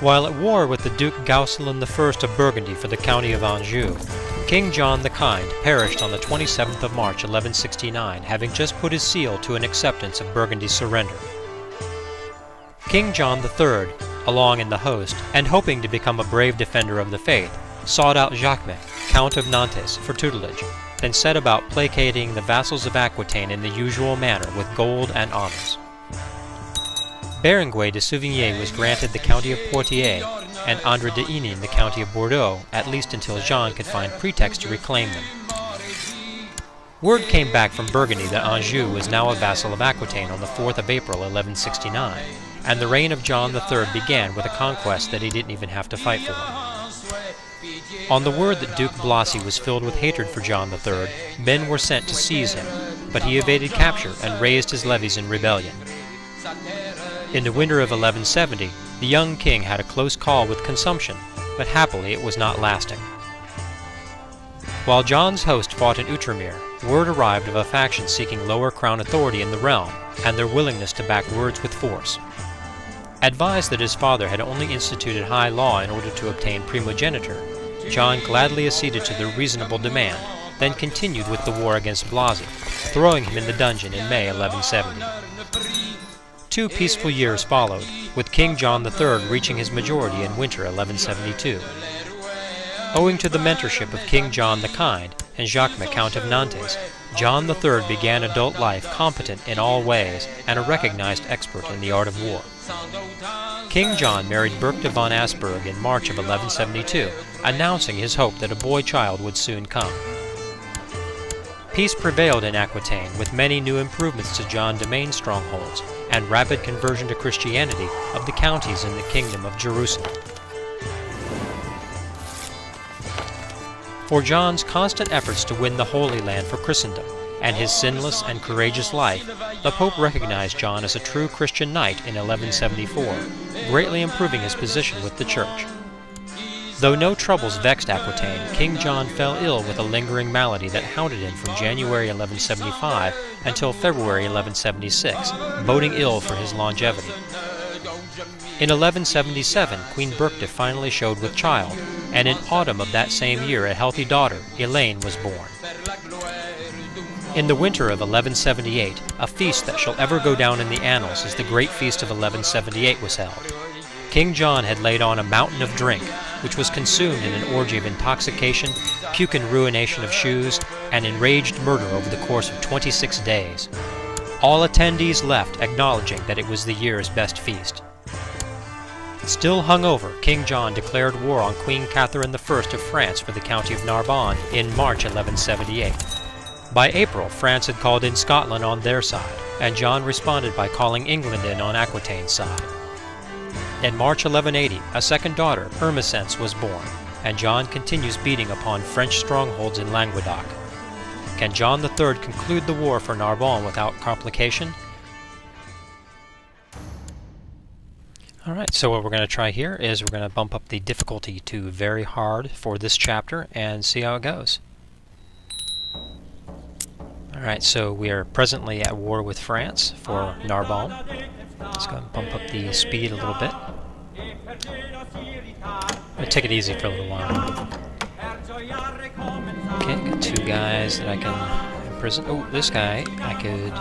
While at war with the Duke Gaucelin I of Burgundy for the county of Anjou, King John the Kind perished on the 27th of March 1169, having just put his seal to an acceptance of Burgundy's surrender. King John the Third, along in the host, and hoping to become a brave defender of the faith, sought out Jacques, Count of Nantes, for tutelage, then set about placating the vassals of Aquitaine in the usual manner with gold and honors. Berenguer de Souvigny was granted the county of Poitiers, and André de Inin the county of Bordeaux, at least until Jean could find pretext to reclaim them. Word came back from Burgundy that Anjou was now a vassal of Aquitaine on the 4th of April 1169, and the reign of John the Third began with a conquest that he didn't even have to fight for. On the word that Duke Blasi was filled with hatred for John the Third, men were sent to seize him, but he evaded capture and raised his levies in rebellion. In the winter of 1170, the young king had a close call with consumption, but happily it was not lasting. While John's host fought in Outremer, word arrived of a faction seeking lower crown authority in the realm, and their willingness to back words with force. Advised that his father had only instituted high law in order to obtain primogeniture, John gladly acceded to their reasonable demand, then continued with the war against Blasi, throwing him in the dungeon in May 1170. 2 peaceful years followed, with King John the Third reaching his majority in winter 1172. Owing to the mentorship of King John the Kind and Jacques, Count of Nantes, John the Third began adult life competent in all ways and a recognized expert in the art of war. King John married Berchthe von Asperg in March of 1172, announcing his hope that a boy child would soon come. Peace prevailed in Aquitaine, with many new improvements to John domain strongholds and rapid conversion to Christianity of the counties in the Kingdom of Jerusalem. For John's constant efforts to win the Holy Land for Christendom and his sinless and courageous life, the Pope recognized John as a true Christian knight in 1174, greatly improving his position with the Church. Though no troubles vexed Aquitaine, King John fell ill with a lingering malady that hounded him from January 1175 until February 1176, boding ill for his longevity. In 1177, Queen Berchthe finally showed with child, and in autumn of that same year a healthy daughter, Elaine, was born. In the winter of 1178, a feast that shall ever go down in the annals as the Great Feast of 1178 was held. King John had laid on a mountain of drink, which was consumed in an orgy of intoxication, puke and ruination of shoes, and enraged murder over the course of 26 days. All attendees left acknowledging that it was the year's best feast. Still hungover, King John declared war on Queen Catherine I of France for the county of Narbonne in March 1178. By April, France had called in Scotland on their side, and John responded by calling England in on Aquitaine's side. In March 1180, a second daughter, Ermesence, was born, and John continues beating upon French strongholds in Languedoc. Can John III conclude the war for Narbonne without complication? Alright, so what we're going to try here is we're going to bump up the difficulty to very hard for this chapter and see how it goes. Alright, so we are presently at war with France for Narbonne. Let's go and bump up the speed a little bit. I'm going to take it easy for a little while. Okay, got 2 guys that I can imprison. Oh, this guy, I could...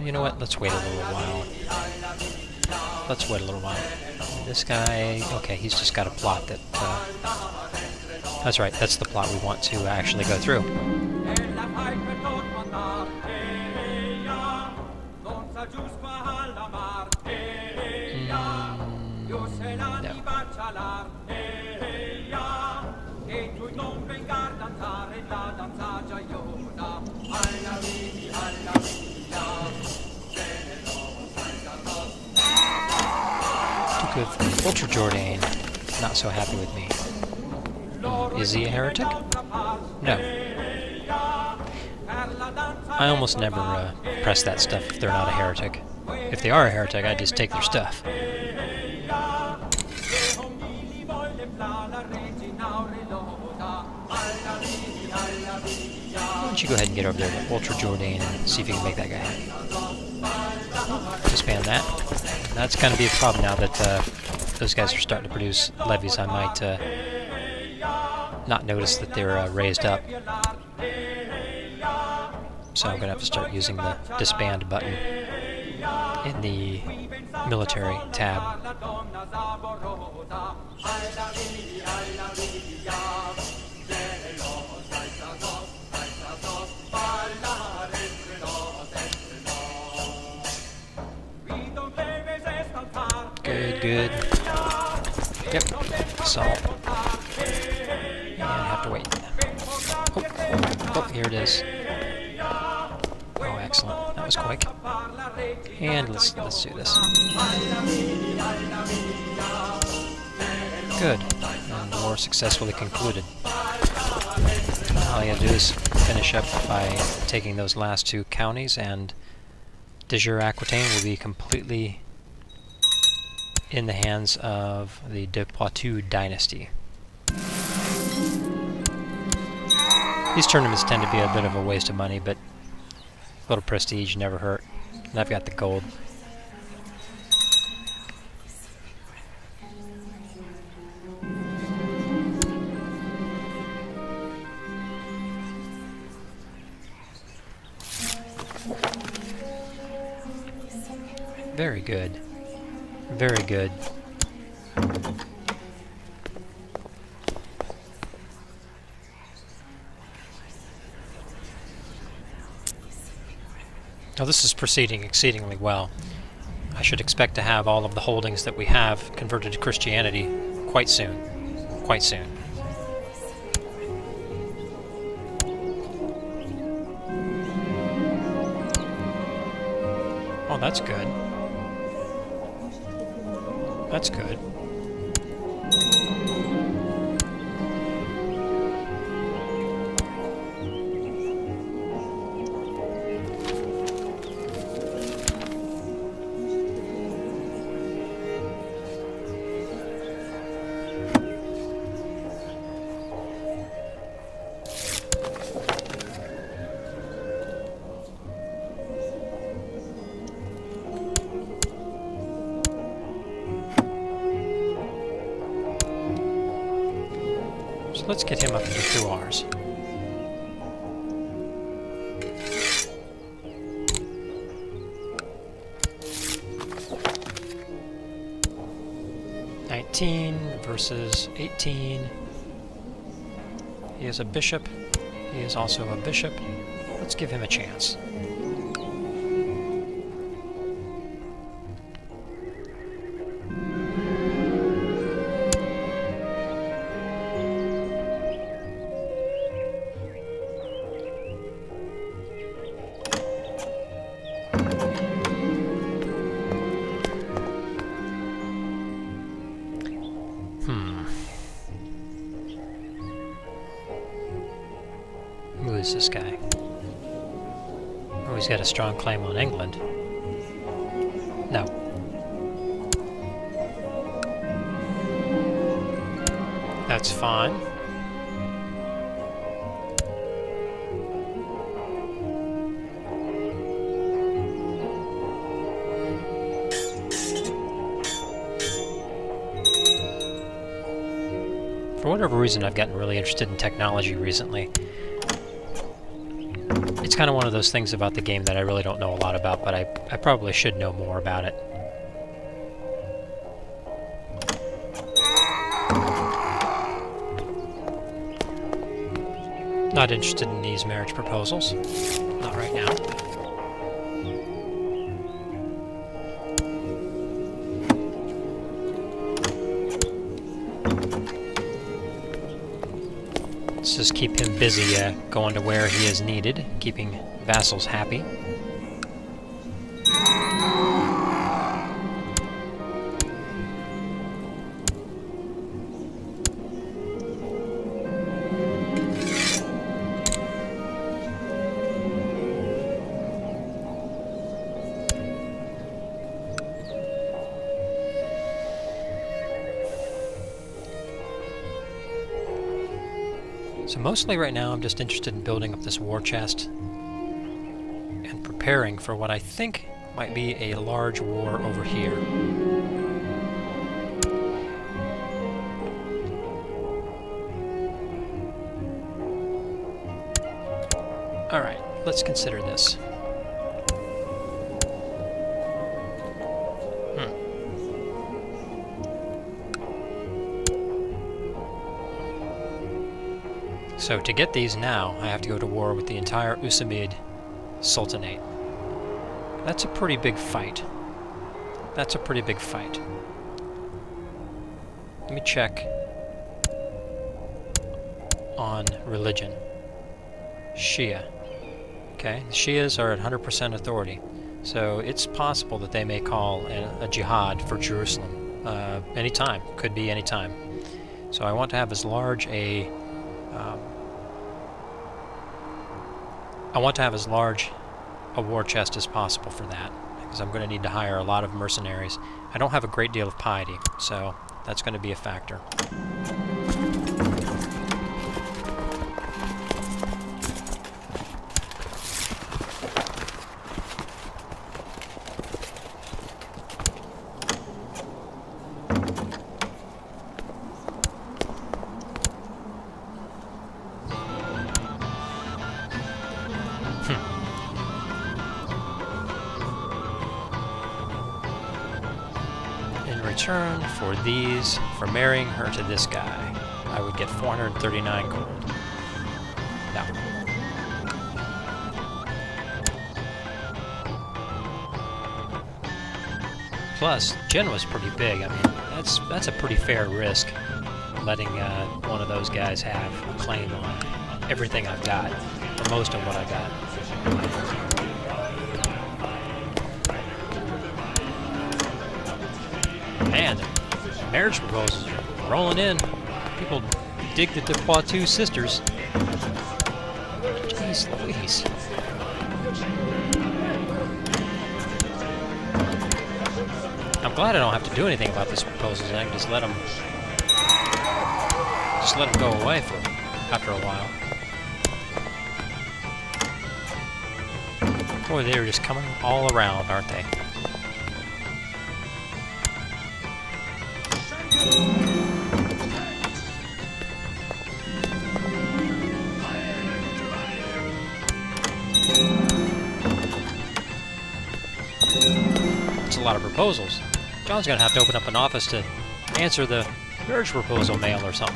you know what, let's wait a little while. Let's wait a little while. This guy, okay, he's just got a plot that... that's right, that's the plot we want to actually go through. Good. Ultra Jourdain, not so happy with me. Is he a heretic? No. I almost never press that stuff if they're not a heretic. If they are a heretic, I just take their stuff. Why don't you go ahead and get over there to Ultra Jourdain and see if you can make that guy happy. Just spam that. That's going to be a problem now that those guys are starting to produce levies, I might not notice that they're raised up. So I'm going to have to start using the disband button in the military tab. Good. Yep, salt. And I have to wait. Oh, here it is. Oh, excellent. That was quick. And let's do this. Good. And the war successfully concluded. All you have to do is finish up by taking those last two counties, and de jure Aquitaine will be completely in the hands of the de Poitou dynasty. These tournaments tend to be a bit of a waste of money, but a little prestige never hurt. And I've got the gold. Very good. Very good. Now this is proceeding exceedingly well. I should expect to have all of the holdings that we have converted to Christianity quite soon. Quite soon. Oh, that's good. That's good. Let's get him up into 2 Rs. Versus 18. He is a bishop. He is also a bishop. Let's give him a chance. Who is this guy? Oh, he's got a strong claim on England. No. That's fine. For whatever reason, I've gotten really interested in technology recently. It's kind of one of those things about the game that I really don't know a lot about, but I probably should know more about it. Not interested in these marriage proposals. Not right now. Let's just keep him busy going to where he is needed, keeping vassals happy. So mostly right now I'm just interested in building up this war chest and preparing for what I think might be a large war over here. Alright, let's consider this. So to get these now, I have to go to war with the entire Usamid Sultanate. That's a pretty big fight. That's a pretty big fight. Let me check on religion. Shia. Okay, the Shias are at 100% authority. So it's possible that they may call a jihad for Jerusalem anytime. Could be anytime. So I want to have as large a war chest as possible for that, because I'm going to need to hire a lot of mercenaries. I don't have a great deal of piety, so that's going to be a factor. Return for these, for marrying her to this guy, I would get 439 gold. No. Plus, Genoa's pretty big. I mean, that's a pretty fair risk, letting one of those guys have a claim on everything I've got, or most of what I got. Man, marriage proposals are rolling in. People dig the Poitou sisters. Jeez Louise. I'm glad I don't have to do anything about this proposals. I can just let them go away after a while. Boy, they're just coming all around, aren't they? That's a lot of proposals. John's gonna have to open up an office to answer the marriage proposal mail or something.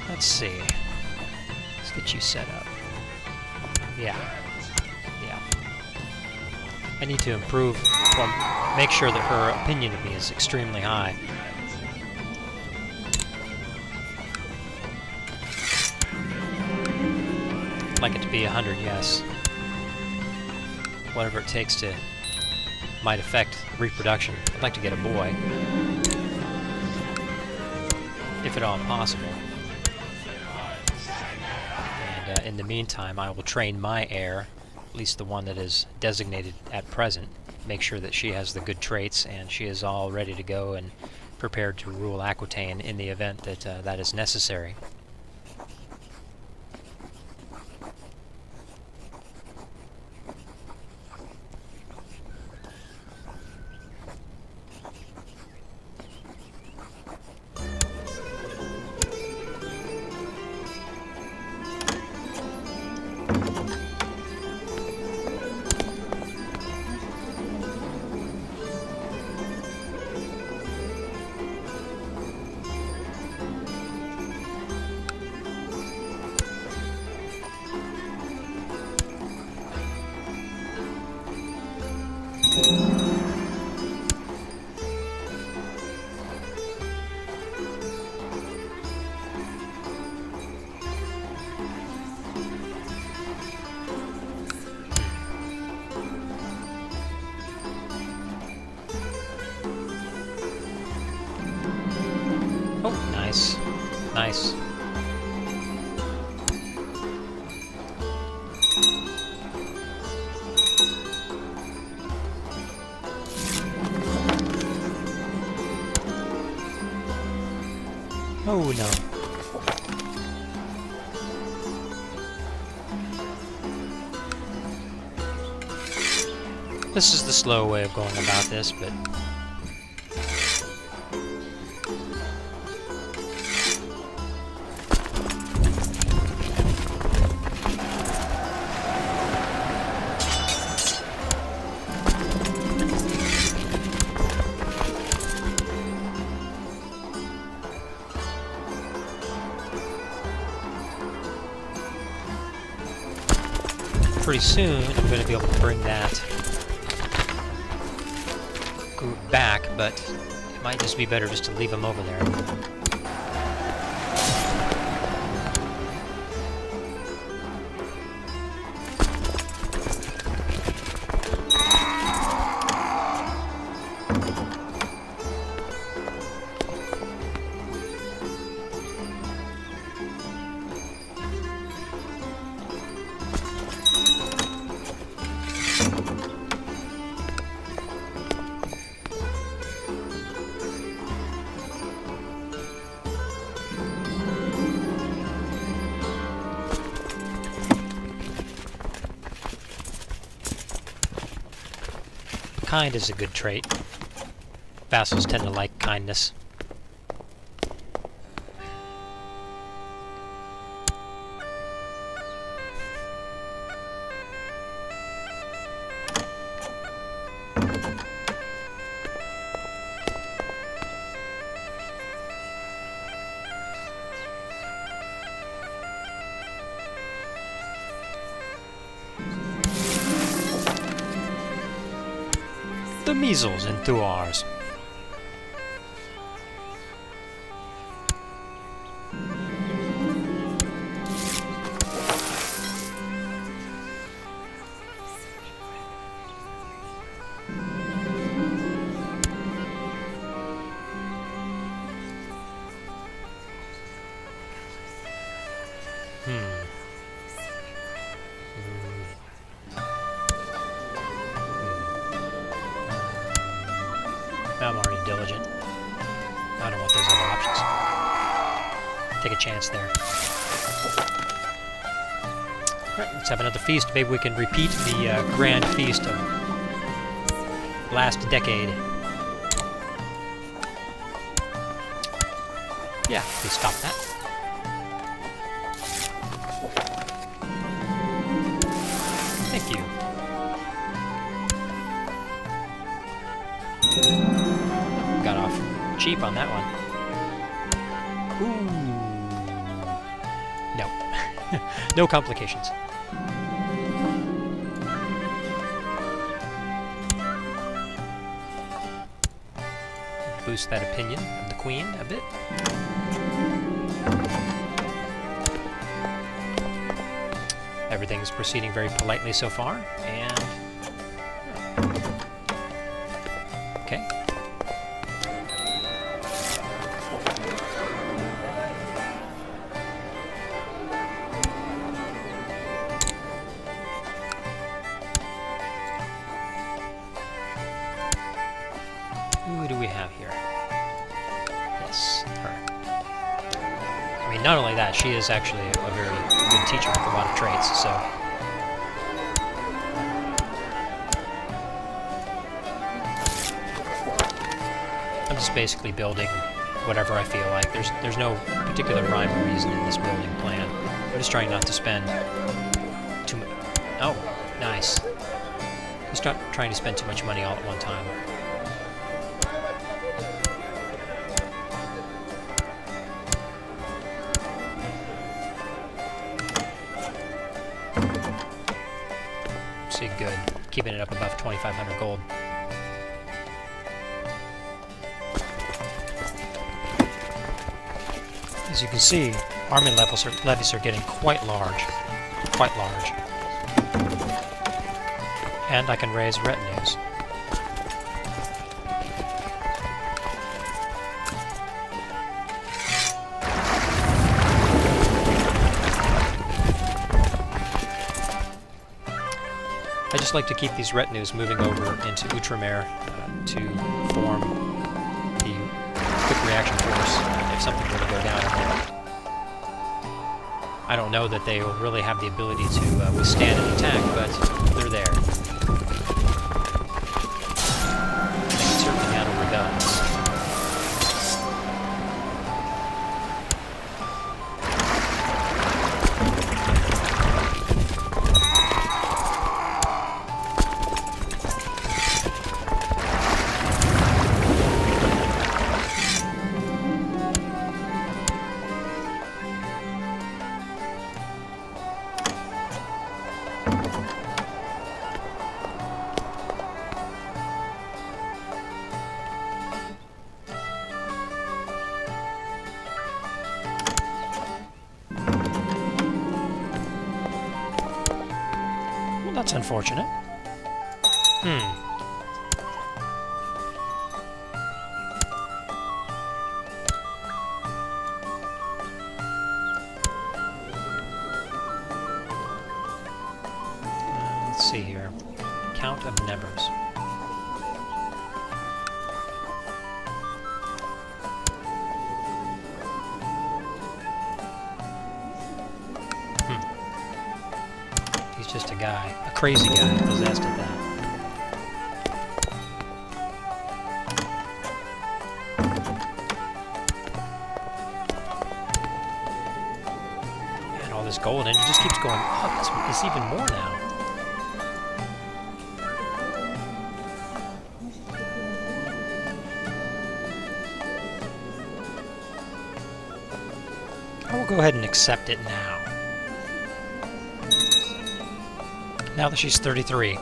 Let's see. Let's get you set up. Yeah. I need to improve, well, make sure that her opinion of me is extremely high. I'd like it to be 100, yes. Whatever it takes to might affect reproduction. I'd like to get a boy, if at all possible. And in the meantime, I will train my heir, at least the one that is designated at present, make sure that she has the good traits and she is all ready to go and prepared to rule Aquitaine in the event that that is necessary. Oh, nice. Nice. Oh no. This is the slow way of going about this, but... pretty soon I'm going to be able to bring that group back, but it might just be better just to leave them over there. Kind is a good trait. Vassals tend to like kindness. The measles in Thuars. I'm already diligent. I don't want those other options. Take a chance there. Alright, let's have another feast. Maybe we can repeat the grand feast of last decade. Yeah, please stop that. Thank you. Got off cheap on that one. Ooh. No. No complications. Boost that opinion of the queen a bit. Everything's proceeding very politely so far, and... okay. Who do we have here? Yes, her. I mean, not only that, she is actually a very good teacher with a lot of traits, so... I'm just basically building whatever I feel like. There's no particular rhyme or reason in this building plan. I'm just trying not to spend too much... Oh, nice. Just not trying to spend too much money all at one time. See, good. Keeping it up above 2,500 gold. As you can see, army levies are getting quite large. Quite large. And I can raise retinues. I just like to keep these retinues moving over into Outremer to form the quick reaction force. if something were to go down here. I don't know that they will really have the ability to withstand an attack, but they're there. They can certainly handle the guns. That's unfortunate. Let's see here. Count of nevers. He's just a guy. A crazy guy possessed at that. And all this gold, and it just keeps going up. It's even more now. I will go ahead and accept it now. Now that she's 33.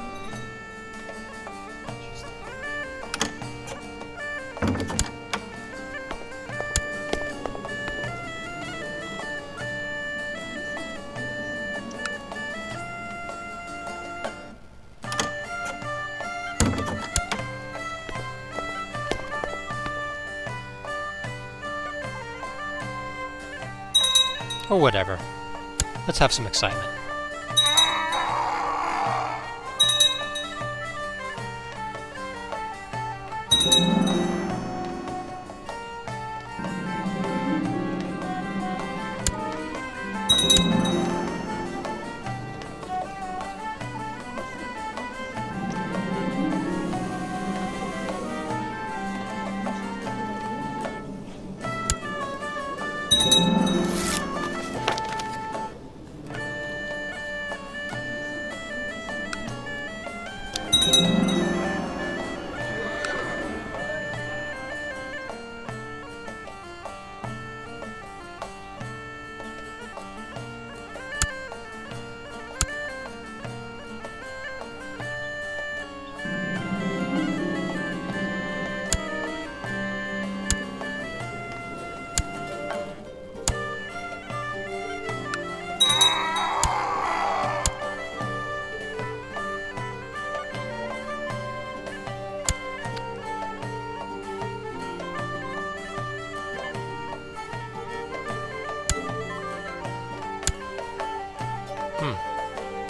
Or whatever. Let's have some excitement.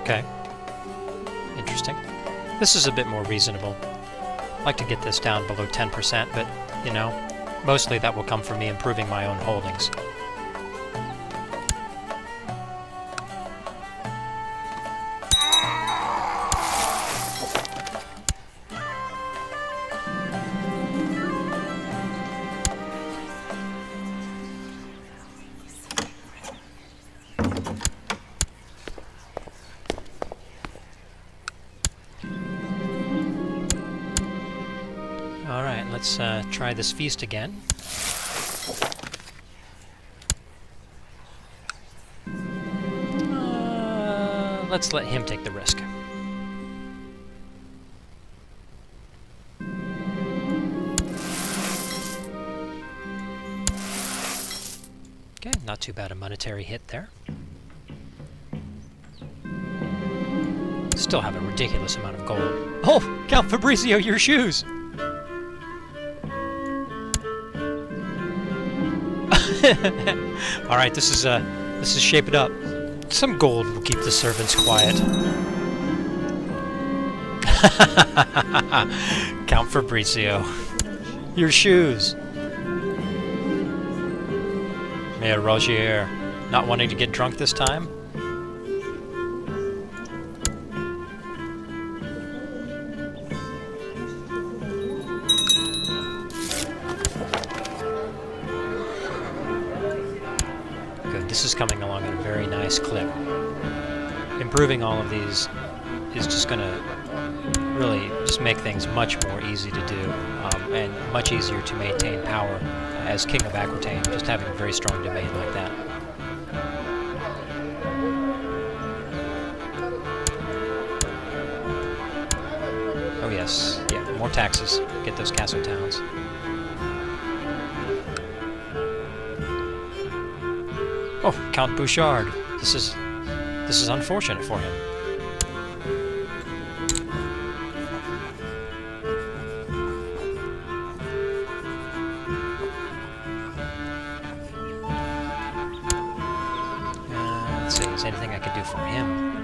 Okay. Interesting. This is a bit more reasonable. I'd like to get this down below 10%, but, you know, mostly that will come from me improving my own holdings. Alright, let's try this feast again. Let's let him take the risk. Okay, not too bad a monetary hit there. Still have a ridiculous amount of gold. Oh, Count Fabrizio, your shoes! All right, this is shape it up. Some gold will keep the servants quiet. Count Fabrizio, your shoes. Yeah, Rogier, not wanting to get drunk this time? Good, this is coming along at a very nice clip. Improving all of these is just going to really just make things much more easy to do, and much easier to maintain power as King of Aquitaine, just having a very strong domain like that. Oh yes, yeah, more taxes. Get those castle towns. Oh, Count Bouchard. This is unfortunate for him. Let's see, is there anything I could do for him?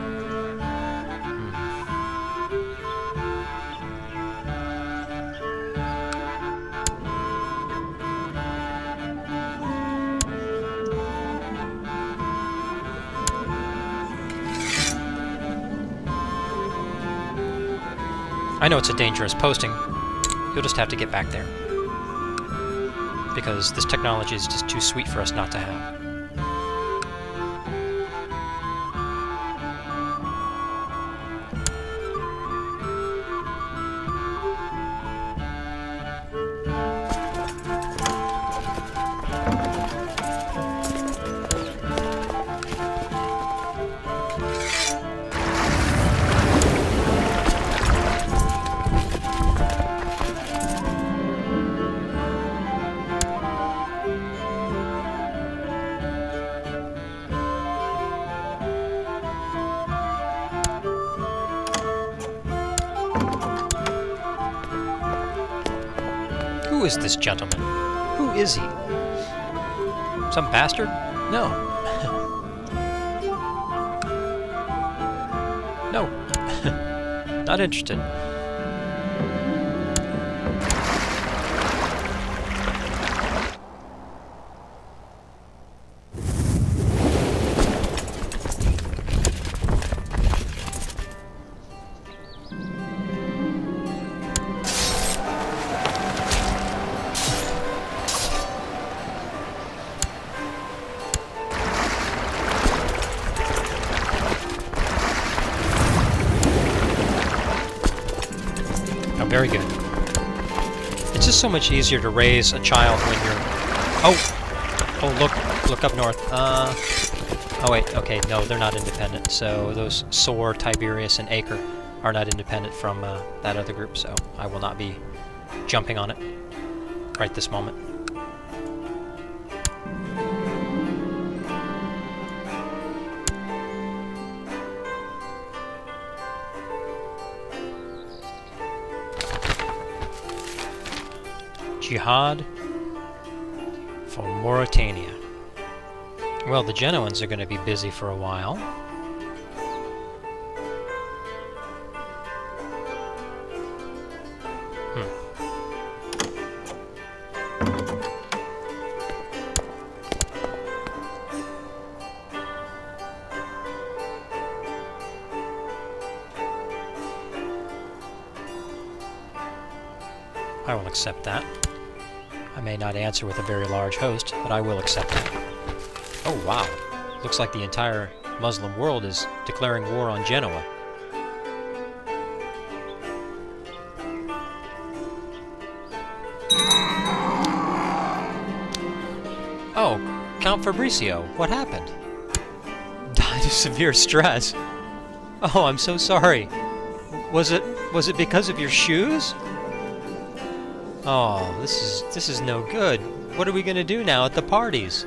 I know it's a dangerous posting. You'll just have to get back there. Because this technology is just too sweet for us not to have. Who is this gentleman? Who is he? Some bastard? No. No. Not interested. Very good. It's just so much easier to raise a child when you're... Oh, look up north. Oh wait, okay, no, they're not independent. So those Soar, Tiberius, and Acre are not independent from that other group, so I will not be jumping on it right this moment. Jihad for Mauritania. Well, the Genoans are going to be busy for a while. I will accept that. I may not answer with a very large host, but I will accept that. Oh wow, looks like the entire Muslim world is declaring war on Genoa. Oh, Count Fabrizio, what happened? Died of severe stress. Oh, I'm so sorry. Was it because of your shoes? Oh, this is no good. What are we gonna do now at the parties?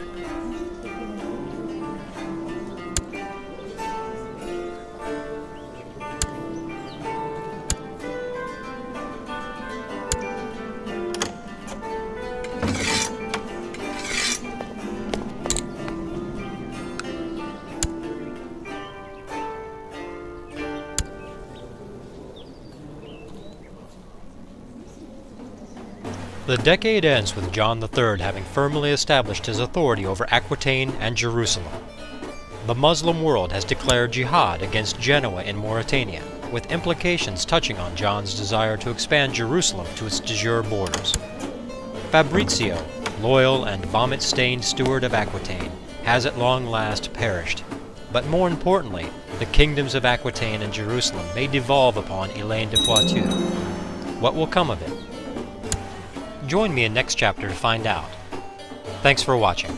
The decade ends with Jehan the Third having firmly established his authority over Aquitaine and Jerusalem. The Muslim world has declared jihad against Genoa in Mauritania, with implications touching on Jehan's desire to expand Jerusalem to its de jure borders. Fabrizio, loyal and vomit-stained steward of Aquitaine, has at long last perished. But more importantly, the kingdoms of Aquitaine and Jerusalem may devolve upon Elaine de Poitou. What will come of it? Join me in next chapter to find out. Thanks for watching.